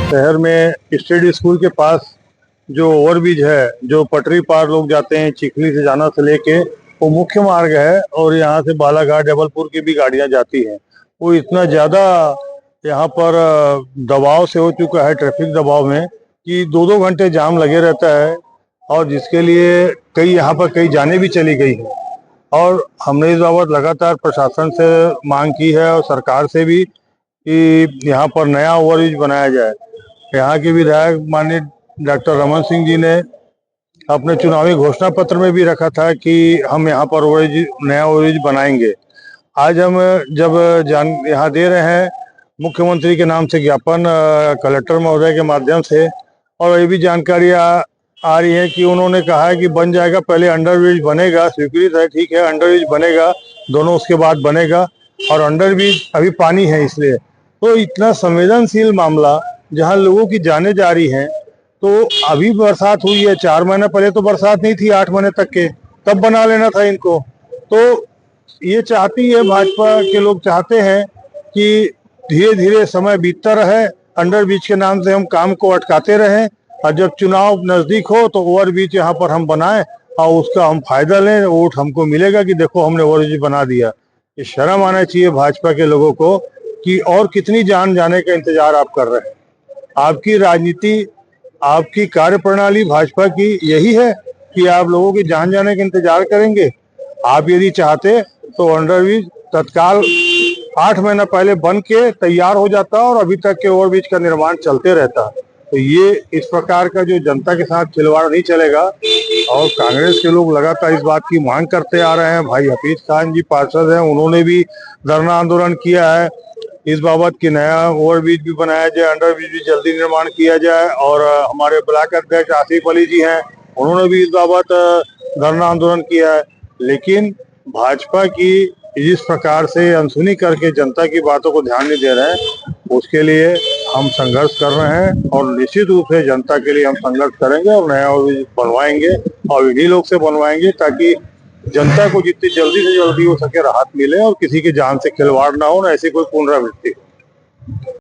शहर में state school के पास जो ओवरब्रिज है, जो पटरी पार लोग जाते हैं चिखली से जाना से लेके, वो मुख्य मार्ग है और यहाँ से बालाघाट जबलपुर की भी गाड़ियाँ जाती हैं। वो इतना ज़्यादा यहाँ पर दबाव से हो चुका है, ट्रैफिक दबाव में, कि 2-2 घंटे जाम लगे रहता है और जिसके लिए कई यहाँ पर कई जाने भी चली गई हैं। और हमने इस बाबत लगातार प्रशासन से मांग की है और सरकार से भी कि यहाँ पर नया ओवरब्रिज बनाया जाए। यहाँ के विधायक माननीय डॉक्टर रमन सिंह जी ने अपने चुनावी घोषणा पत्र में भी रखा था कि हम यहाँ पर नया ओवरब्रिज बनाएंगे। आज हम जब यहाँ दे रहे हैं मुख्यमंत्री के नाम से ज्ञापन कलेक्टर महोदय के माध्यम से, और ये भी जानकारी आ रही है कि उन्होंने कहा है कि बन जाएगा, पहले अंडरब्रिज बनेगा, स्वीकृत है, ठीक है, अंडरब्रिज बनेगा, दोनों उसके बाद बनेगा। और अंडरब्रिज अभी पानी है, इसलिए तो इतना संवेदनशील मामला जहां लोगों की जाने जा रही हैं। तो अभी बरसात हुई है, 4 महीने पहले तो बरसात नहीं थी, 8 महीने तक के, तब बना लेना था इनको। तो ये चाहती है, भाजपा के लोग चाहते हैं कि धीरे धीरे समय बीतता रहे, अंडरब्रिज के नाम से हम काम को अटकाते रहें, और जब चुनाव नजदीक हो तो ओवरब्रिज यहाँ पर हम बनाएं और उसका हम फायदा लें, वोट हमको मिलेगा कि देखो हमने ओवरब्रिज बना दिया। ये शर्म आना चाहिए भाजपा के लोगों को कि और कितनी जान जाने का इंतजार आप कर रहे हैं। आपकी राजनीति, आपकी कार्यप्रणाली भाजपा की यही है कि आप लोगों की जान जाने का इंतजार करेंगे। आप यदि चाहते तो अंडरब्रिज तत्काल 8 महीना पहले बन के तैयार हो जाता और अभी तक के ओवरब्रिज का निर्माण चलते रहता। तो ये इस प्रकार का जो जनता के साथ खिलवाड़ नहीं चलेगा। और कांग्रेस के लोग लगातार इस बात की मांग करते आ रहे हैं। भाई हफीज खान जी पार्षद हैं, उन्होंने भी धरना आंदोलन किया है इस बाबत कि नया ओवरब्रिज भी बनाया जाए, अंडरब्रिज भी जल्दी निर्माण किया जाए। और हमारे ब्लॉक अध्यक्ष आसिफ अली जी हैं, उन्होंने भी इस बाबत धरना आंदोलन किया है। लेकिन भाजपा की जिस प्रकार से अनसुनी करके जनता की बातों को ध्यान नहीं दे रहे हैं, उसके लिए हम संघर्ष कर रहे हैं और निश्चित रूप से जनता के लिए हम संघर्ष करेंगे और नया ओवरब्रिज बनवाएंगे और इन्हीं लोग से बनवाएंगे ताकि जनता को जितनी जल्दी से जल्दी हो सके राहत मिले और किसी की जान से खिलवाड़ ना हो, ना ऐसी कोई पुनरावृत्ति।